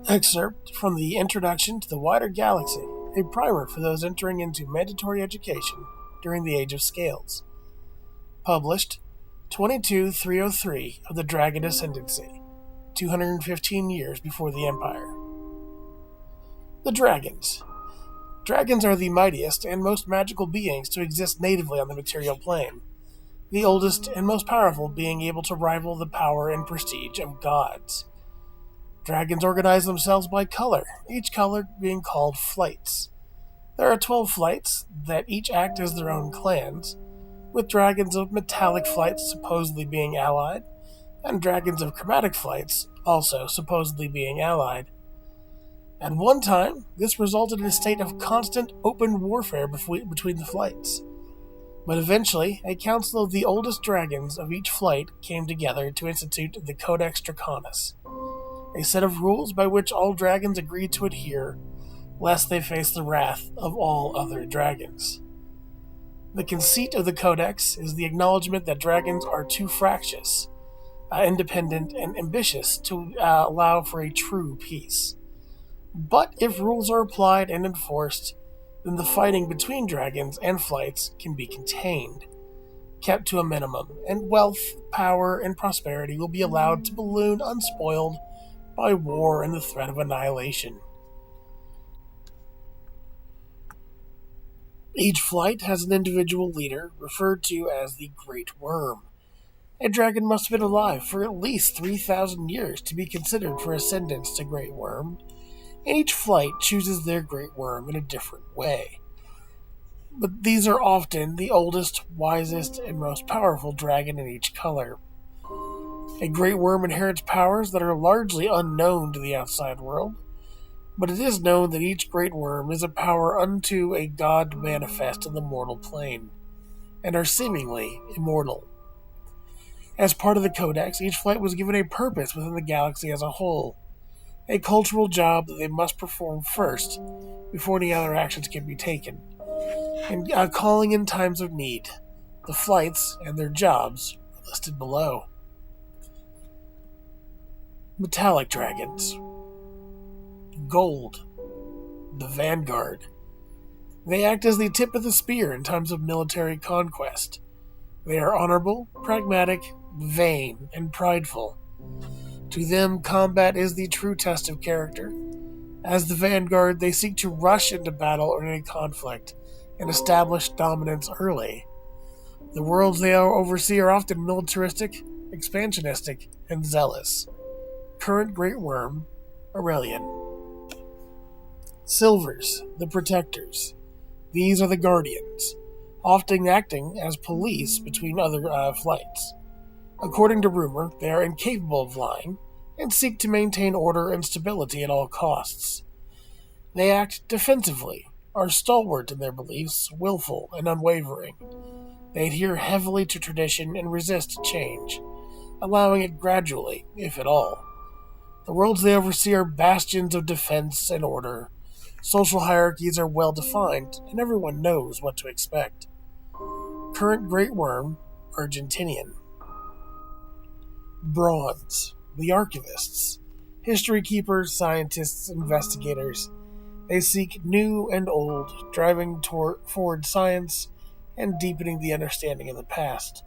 Excerpt from the Introduction to the Wider Galaxy, a primer for those entering into mandatory education during the Age of Scales. Published 22303 of the Dragon Ascendancy, 215 years before the Empire. The Dragons. Dragons are the mightiest and most magical beings to exist natively on the material plane, the oldest and most powerful being able to rival the power and prestige of gods. Dragons organize themselves by color, each color being called flights. There are 12 flights that each act as their own clans, with dragons of metallic flights supposedly being allied, and dragons of chromatic flights also supposedly being allied. At one time, this resulted in a state of constant open warfare between the flights. But eventually, a council of the oldest dragons of each flight came together to institute the Codex Draconis, a set of rules by which all dragons agreed to adhere, lest they face the wrath of all other dragons. The conceit of the Codex is the acknowledgement that dragons are too fractious, independent, and ambitious to allow for a true peace. But if rules are applied and enforced, then the fighting between dragons and flights can be contained, kept to a minimum, and wealth, power, and prosperity will be allowed to balloon unspoiled by war and the threat of annihilation. Each flight has an individual leader, referred to as the Great Worm. A dragon must have been alive for at least 3,000 years to be considered for ascendance to Great Worm, and each flight chooses their Great Worm in a different way. But these are often the oldest, wisest, and most powerful dragon in each color. A Great Worm inherits powers that are largely unknown to the outside world, but it is known that each Great Worm is a power unto a god manifest in the mortal plane, and are seemingly immortal. As part of the Codex, each flight was given a purpose within the galaxy as a whole, a cultural job that they must perform first, before any other actions can be taken, and calling in times of need. The flights and their jobs are listed below. Metallic dragons. Gold. The Vanguard. They act as the tip of the spear in times of military conquest. They are honorable, pragmatic, vain, and prideful. To them, combat is the true test of character. As the Vanguard, they seek to rush into battle or any conflict and establish dominance early. The worlds they oversee are often militaristic, expansionistic, and zealous. Current Great Worm, Aurelian. Silvers, the Protectors. These are the Guardians, often acting as police between other flights. According to rumor, they are incapable of lying and seek to maintain order and stability at all costs. They act defensively, are stalwart in their beliefs, willful and unwavering. They adhere heavily to tradition and resist change, allowing it gradually, if at all. The worlds they oversee are bastions of defense and order. Social hierarchies are well defined, and everyone knows what to expect. Current Great Worm, Argentinian. Bronze, the Archivists. History keepers, scientists, investigators. They seek new and old, driving forward science and deepening the understanding of the past.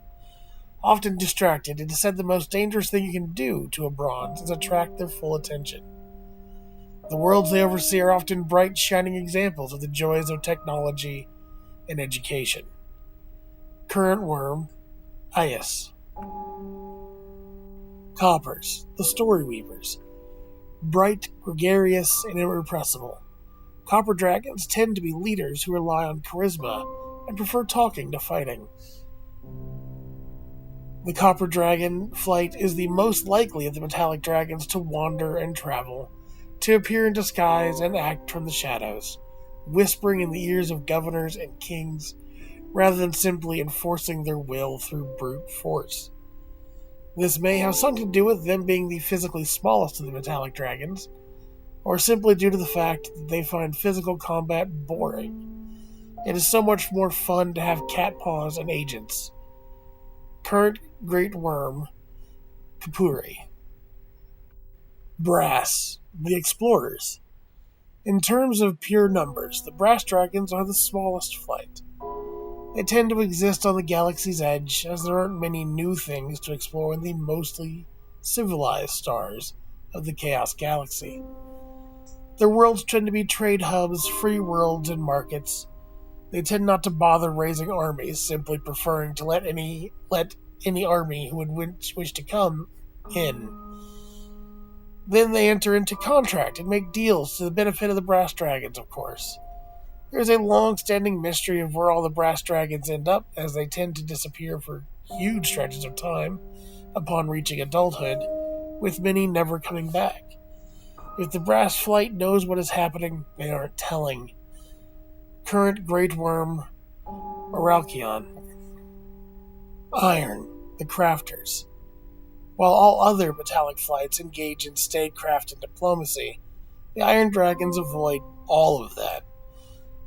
Often distracted, it is said the most dangerous thing you can do to a bronze is attract their full attention. The worlds they oversee are often bright, shining examples of the joys of technology and education. Current Worm, Aias. Coppers, the Story Weavers. Bright, gregarious, and irrepressible. Copper dragons tend to be leaders who rely on charisma and prefer talking to fighting. The Copper Dragon flight is the most likely of the metallic dragons to wander and travel, to appear in disguise and act from the shadows, whispering in the ears of governors and kings, rather than simply enforcing their will through brute force. This may have something to do with them being the physically smallest of the metallic dragons, or simply due to the fact that they find physical combat boring. It is so much more fun to have cat paws and agents. Current Great Worm, Kapuri. Brass, The explorers. In terms of pure numbers, the brass dragons are the smallest flight. They tend to exist on the galaxy's edge, as there aren't many new things to explore in the mostly civilized stars of the Chaos Galaxy. Their worlds tend to be trade hubs, free worlds, and markets. They tend not to bother raising armies, simply preferring to let any army who would wish to come in. Then they enter into contract and make deals to the benefit of the brass dragons, of course. There is a long-standing mystery of where all the brass dragons end up, as they tend to disappear for huge stretches of time upon reaching adulthood, with many never coming back. If the brass flight knows what is happening, they aren't telling. Current Great Worm, Oralkion. Iron, the Crafters. While all other metallic flights engage in statecraft and diplomacy, the Iron Dragons avoid all of that.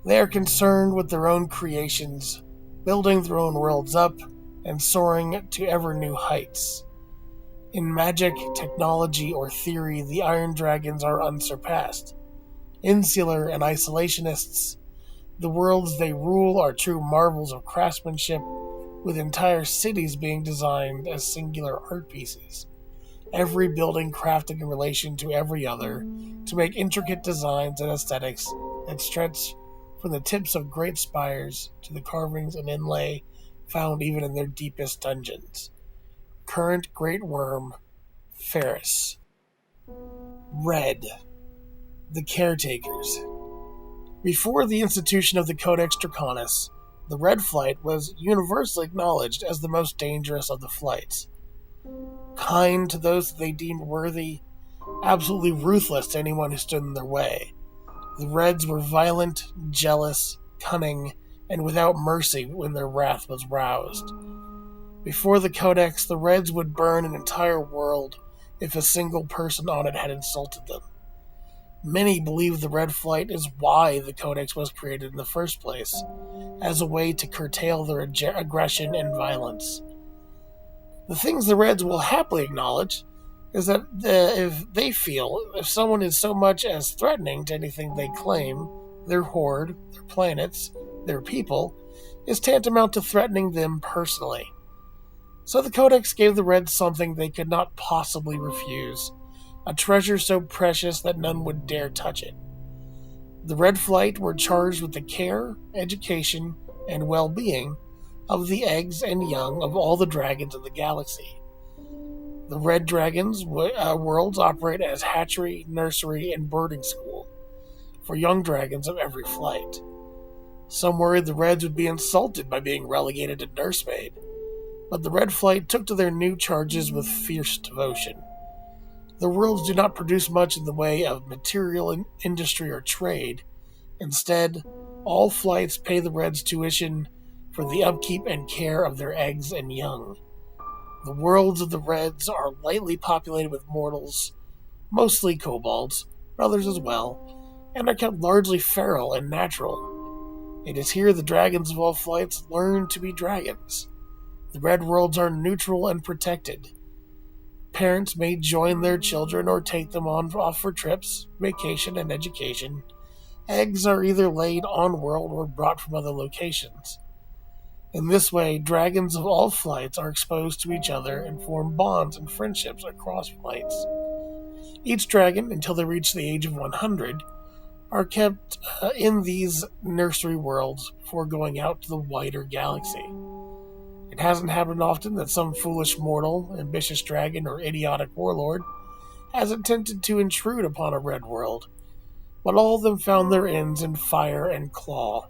They are concerned with their own creations, building their own worlds up, and soaring to ever new heights. In magic, technology, or theory, the Iron Dragons are unsurpassed. Insular and isolationists, the worlds they rule are true marvels of craftsmanship, with entire cities being designed as singular art pieces, every building crafted in relation to every other, to make intricate designs and aesthetics that stretch from the tips of great spires to the carvings and inlay found even in their deepest dungeons. Current Great Worm, Ferris. Red, the Caretakers. Before the institution of the Codex Draconis, the Red Flight was universally acknowledged as the most dangerous of the flights. Kind to those that they deemed worthy, absolutely ruthless to anyone who stood in their way. The Reds were violent, jealous, cunning, and without mercy when their wrath was roused. Before the Codex, the Reds would burn an entire world if a single person on it had insulted them. Many believe the Red Flight is why the Codex was created in the first place, as a way to curtail their aggression and violence. The things the Reds will happily acknowledge is that if someone is so much as threatening to anything they claim, their horde, their planets, their people, is tantamount to threatening them personally. So the Codex gave the Reds something they could not possibly refuse, a treasure so precious that none would dare touch it. The Red Flight were charged with the care, education, and well-being of the eggs and young of all the dragons of the galaxy. The Red Dragons' worlds operate as hatchery, nursery, and boarding school for young dragons of every flight. Some worried the Reds would be insulted by being relegated to nursemaid, but the Red Flight took to their new charges with fierce devotion. The worlds do not produce much in the way of material industry or trade. Instead, all flights pay the Reds tuition for the upkeep and care of their eggs and young. The worlds of the Reds are lightly populated with mortals, mostly kobolds, but others as well, and are kept largely feral and natural. It is here the dragons of all flights learn to be dragons. The Red worlds are neutral and protected. Parents may join their children or take them off for trips, vacation, and education. Eggs are either laid on world or brought from other locations. In this way, dragons of all flights are exposed to each other and form bonds and friendships across flights. Each dragon, until they reach the age of 100, are kept in these nursery worlds before going out to the wider galaxy. It hasn't happened often that some foolish mortal, ambitious dragon, or idiotic warlord has attempted to intrude upon a Red world, but all of them found their ends in fire and claw,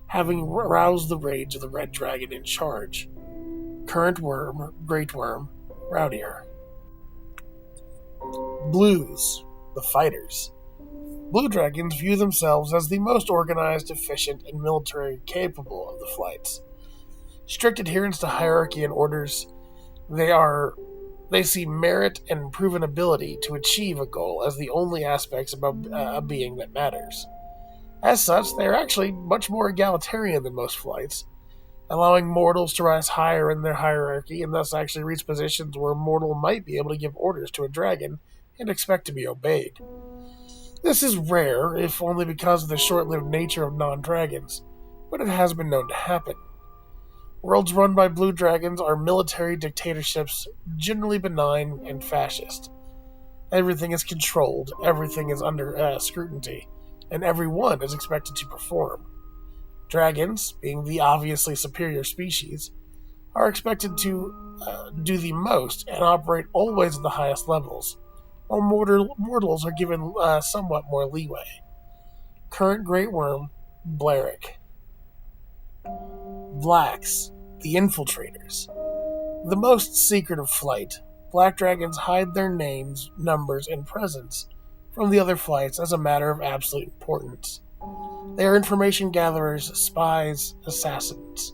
having roused the rage of the Red Dragon in charge. Current Worm, Great Worm, Rowdier. Blues, the Fighters. Blue dragons view themselves as the most organized, efficient, and military capable of the flights. Strict adherence to hierarchy and orders, they see merit and proven ability to achieve a goal as the only aspects about a being that matters. As such, they are actually much more egalitarian than most flights, allowing mortals to rise higher in their hierarchy and thus actually reach positions where a mortal might be able to give orders to a dragon and expect to be obeyed. This is rare, if only because of the short-lived nature of non-dragons, but it has been known to happen. Worlds run by blue dragons are military dictatorships, generally benign and fascist. Everything is controlled, everything is under scrutiny, and everyone is expected to perform. Dragons, being the obviously superior species, are expected to do the most and operate always at the highest levels, while mortals are given somewhat more leeway. Current Great Worm, Blaric. Blacks, the Infiltrators. The most secret of flight, black dragons hide their names, numbers, and presence from the other flights as a matter of absolute importance. They are information gatherers, spies, assassins.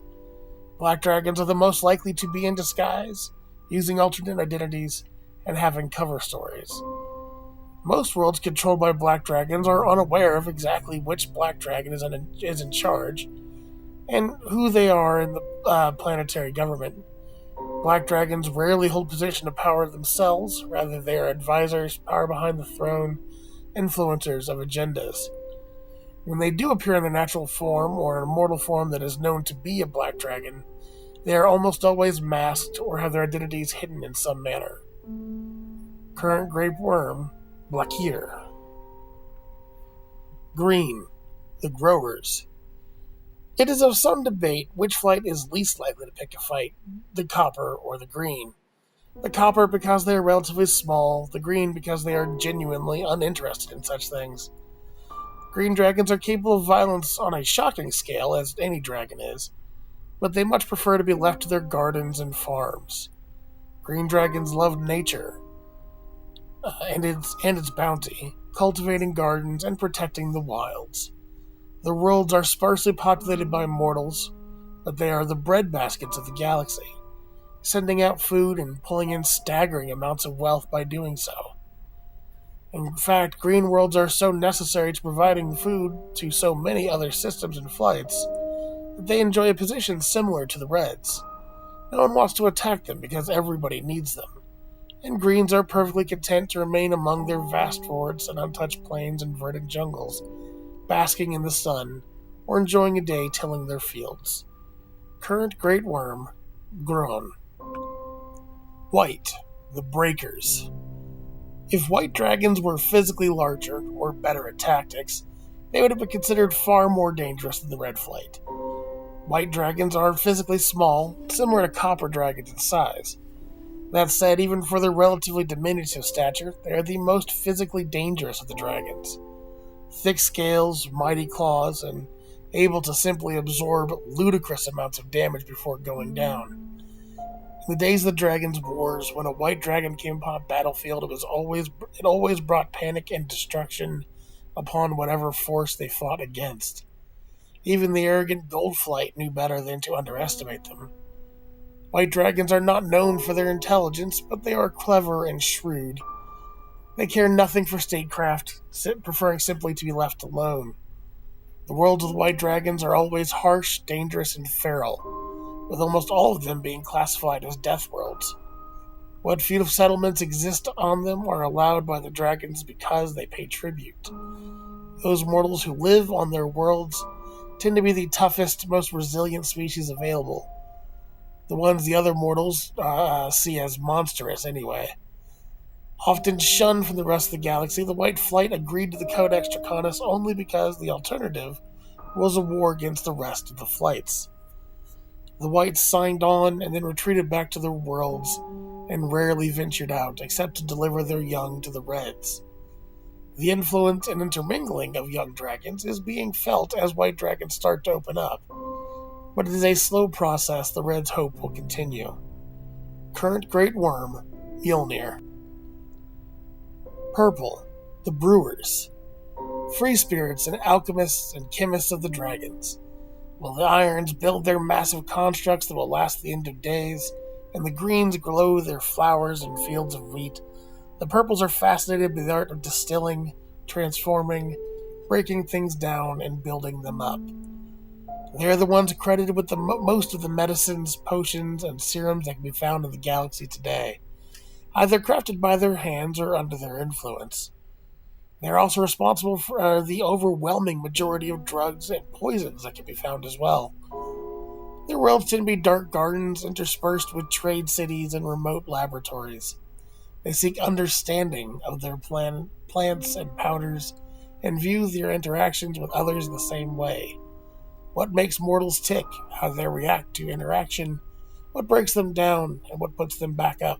Black dragons are the most likely to be in disguise, using alternate identities, and having cover stories. Most worlds controlled by black dragons are unaware of exactly which black dragon is in charge, and who they are in the planetary government. Black dragons rarely hold position of power themselves, rather they are advisors, power behind the throne, influencers of agendas. When they do appear in their natural form, or in a mortal form that is known to be a black dragon, they are almost always masked or have their identities hidden in some manner. Current Great Worm, Blakir. Green, the Growers. It is of some debate which flight is least likely to pick a fight, the copper or the green. The copper because they are relatively small, the green because they are genuinely uninterested in such things. Green dragons are capable of violence on a shocking scale, as any dragon is, but they much prefer to be left to their gardens and farms. Green dragons love nature and its bounty, cultivating gardens and protecting the wilds. The worlds are sparsely populated by mortals, but they are the breadbaskets of the galaxy, sending out food and pulling in staggering amounts of wealth by doing so. In fact, green worlds are so necessary to providing food to so many other systems and flights that they enjoy a position similar to the reds. No one wants to attack them because everybody needs them, and greens are perfectly content to remain among their vast forests and untouched plains and verdant jungles, basking in the sun or enjoying a day tilling their fields. Current Great Worm, Groen. White, the Breakers. If white dragons were physically larger, or better at tactics, they would have been considered far more dangerous than the red flight. White dragons are physically small, similar to copper dragons in size. That said, even for their relatively diminutive stature, they are the most physically dangerous of the dragons. Thick scales, mighty claws, and able to simply absorb ludicrous amounts of damage before going down. In the days of the Dragon's Wars, when a white dragon came upon a battlefield, it always brought panic and destruction upon whatever force they fought against. Even the arrogant Goldflight knew better than to underestimate them. White dragons are not known for their intelligence, but they are clever and shrewd. They care nothing for statecraft, preferring simply to be left alone. The worlds of the white dragons are always harsh, dangerous, and feral, with almost all of them being classified as death worlds. What few settlements exist on them are allowed by the dragons because they pay tribute. Those mortals who live on their worlds tend to be the toughest, most resilient species available. The ones the other mortals see as monstrous anyway. Often shunned from the rest of the galaxy, the White Flight agreed to the Codex Draconis only because the alternative was a war against the rest of the flights. The Whites signed on and then retreated back to their worlds and rarely ventured out except to deliver their young to the Reds. The influence and intermingling of young dragons is being felt as white dragons start to open up, but it is a slow process the Reds hope will continue. Current Great Worm, Mjolnir. Purple, the Brewers. Free spirits and alchemists and chemists of the dragons. While the irons build their massive constructs that will last the end of days, and the greens grow their flowers and fields of wheat, the purples are fascinated by the art of distilling, transforming, breaking things down, and building them up. They are the ones credited with most of the medicines, potions, and serums that can be found in the galaxy today, either crafted by their hands or under their influence. They're also responsible for the overwhelming majority of drugs and poisons that can be found as well. Their worlds tend to be dark gardens interspersed with trade cities and remote laboratories. They seek understanding of their plants and powders and view their interactions with others in the same way. What makes mortals tick, how they react to interaction, what breaks them down, and what puts them back up.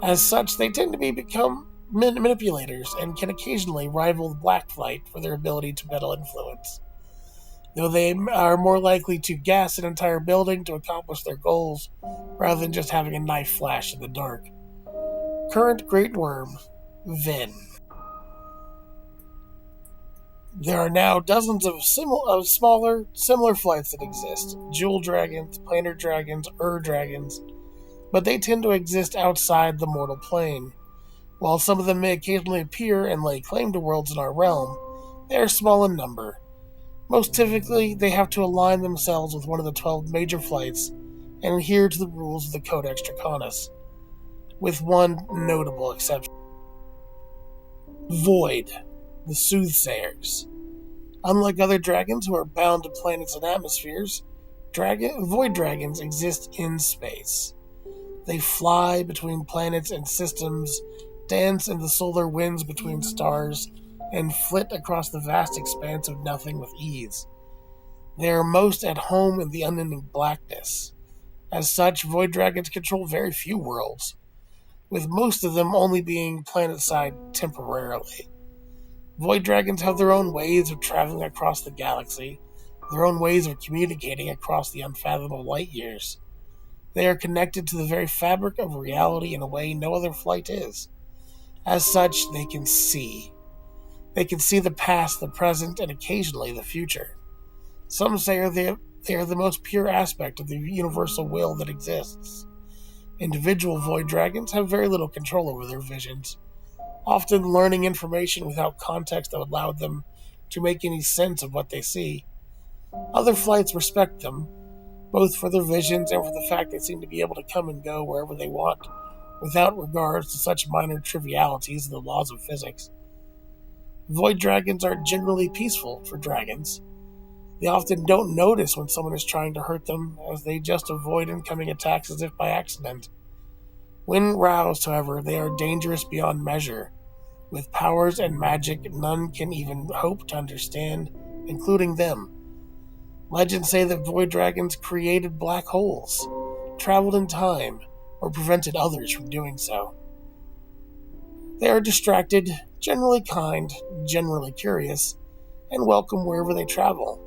As such, they tend to become manipulators and can occasionally rival the Blackflight for their ability to meddle influence. Though they are more likely to gas an entire building to accomplish their goals, rather than just having a knife flash in the dark. Current Great Worm, Vin. There are now dozens of smaller, similar flights that exist. Jewel dragons, planar dragons, dragons, but they tend to exist outside the mortal plane. While some of them may occasionally appear and lay claim to worlds in our realm, they are small in number. Most typically, they have to align themselves with one of the 12 major flights and adhere to the rules of the Codex Draconis, with one notable exception. Void, the Soothsayers. Unlike other dragons who are bound to planets and atmospheres, void dragons exist in space. They fly between planets and systems, dance in the solar winds between stars, and flit across the vast expanse of nothing with ease. They are most at home in the unending blackness. As such, void dragons control very few worlds, with most of them only being planet-side temporarily. Void dragons have their own ways of traveling across the galaxy, their own ways of communicating across the unfathomable light years. They are connected to the very fabric of reality in a way no other flight is. As such, they can see. They can see the past, the present, and occasionally the future. Some say they are the most pure aspect of the universal will that exists. Individual void dragons have very little control over their visions, often learning information without context that would allow them to make any sense of what they see. Other flights respect them, both for their visions and for the fact they seem to be able to come and go wherever they want, without regards to such minor trivialities as the laws of physics. Void dragons are generally peaceful for dragons. They often don't notice when someone is trying to hurt them, as they just avoid incoming attacks as if by accident. When roused, however, they are dangerous beyond measure, with powers and magic none can even hope to understand, including them. Legends say that void dragons created black holes, traveled in time, or prevented others from doing so. They are distracted, generally kind, generally curious, and welcome wherever they travel.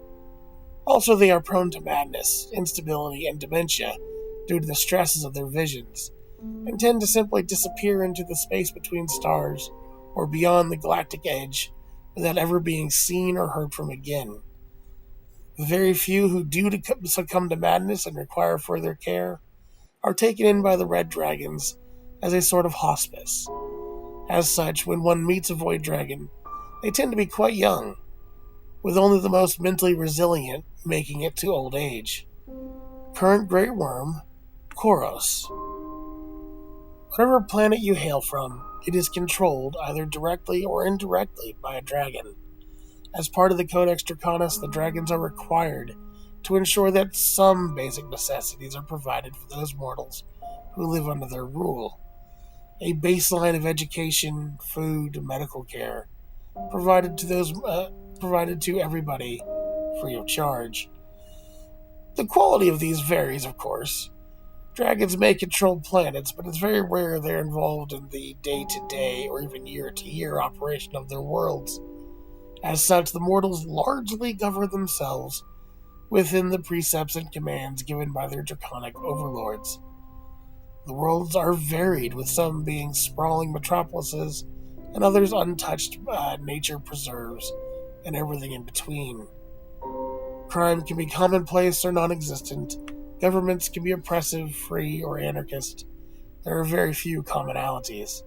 Also, they are prone to madness, instability, and dementia due to the stresses of their visions, and tend to simply disappear into the space between stars or beyond the galactic edge without ever being seen or heard from again. The very few who do succumb to madness and require further care are taken in by the red dragons as a sort of hospice. As such, when one meets a void dragon, they tend to be quite young, with only the most mentally resilient making it to old age. Current Great Worm, Koros. Whatever planet you hail from, it is controlled, either directly or indirectly, by a dragon. As part of the Codex Draconis, the dragons are required to ensure that some basic necessities are provided for those mortals who live under their rule. A baseline of education, food, medical care, provided to everybody free of charge. The quality of these varies, of course. Dragons may control planets, but it's very rare they're involved in the day-to-day or even year-to-year operation of their worlds. As such, the mortals largely govern themselves within the precepts and commands given by their draconic overlords. The worlds are varied, with some being sprawling metropolises and others untouched nature preserves, and everything in between. Crime can be commonplace or non-existent. Governments can be oppressive, free, or anarchist. There are very few commonalities.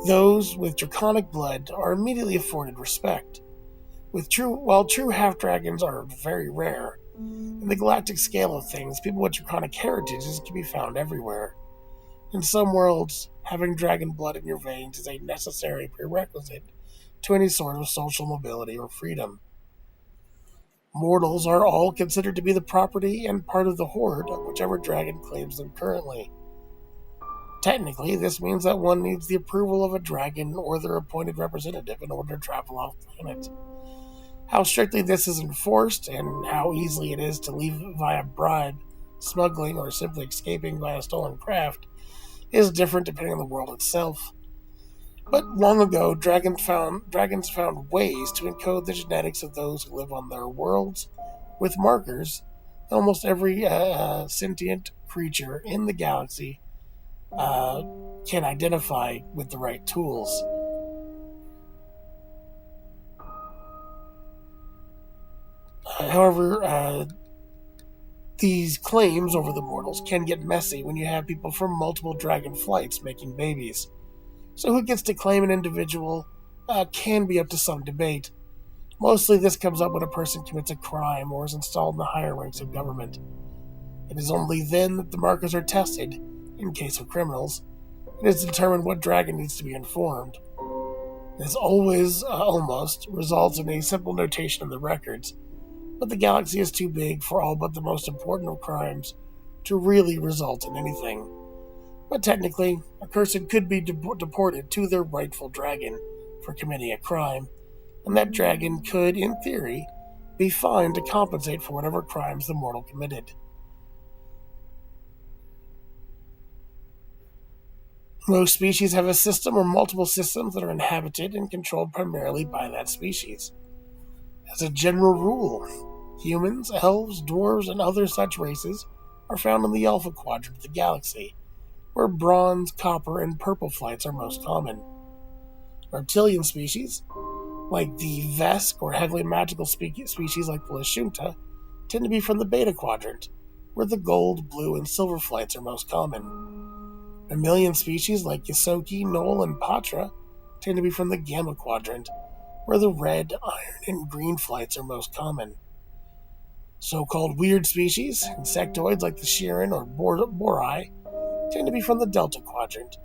Those with draconic blood are immediately afforded respect. While true half-dragons are very rare, in the galactic scale of things, people with draconic heritages can be found everywhere. In some worlds, having dragon blood in your veins is a necessary prerequisite to any sort of social mobility or freedom. Mortals are all considered to be the property and part of the horde of whichever dragon claims them currently. Technically, this means that one needs the approval of a dragon or their appointed representative in order to travel off planet. How strictly this is enforced and how easily it is to leave via bribe, smuggling, or simply escaping via stolen craft is different depending on the world itself. But long ago, dragons found ways to encode the genetics of those who live on their worlds with markers that almost every sentient creature in the galaxy can identify with the right tools. However, these claims over the mortals can get messy when you have people from multiple dragon flights making babies. So who gets to claim an individual can be up to some debate. Mostly this comes up when a person commits a crime or is installed in the higher ranks of government. It is only then that the markers are tested, in case of criminals. It is determined what dragon needs to be informed. This always, almost, results in a simple notation of the records, but the galaxy is too big for all but the most important of crimes to really result in anything. But technically, a person could be deported to their rightful dragon for committing a crime, and that dragon could, in theory, be fined to compensate for whatever crimes the mortal committed. Most species have a system or multiple systems that are inhabited and controlled primarily by that species. As a general rule, humans, elves, dwarves, and other such races are found in the Alpha Quadrant of the galaxy, where bronze, copper, and purple flights are most common. Reptilian species, like the Vesk or heavily magical species like the Lashunta, tend to be from the Beta Quadrant, where the gold, blue, and silver flights are most common. Mammalian species like Ysoki, Knoll, and Patra tend to be from the Gamma Quadrant, where the red, iron, and green flights are most common. So-called weird species, insectoids like the Shirin or Borai, tend to be from the Delta Quadrant,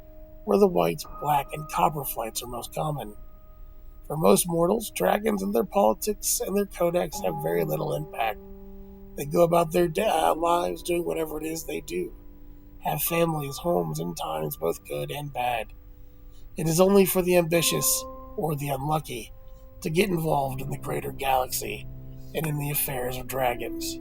where the white, black, and copper flights are most common. For most mortals, dragons and their politics and their codex have very little impact. They go about their lives doing whatever it is they do, have families, homes, and times both good and bad. It is only for the ambitious or the unlucky to get involved in the greater galaxy and in the affairs of dragons.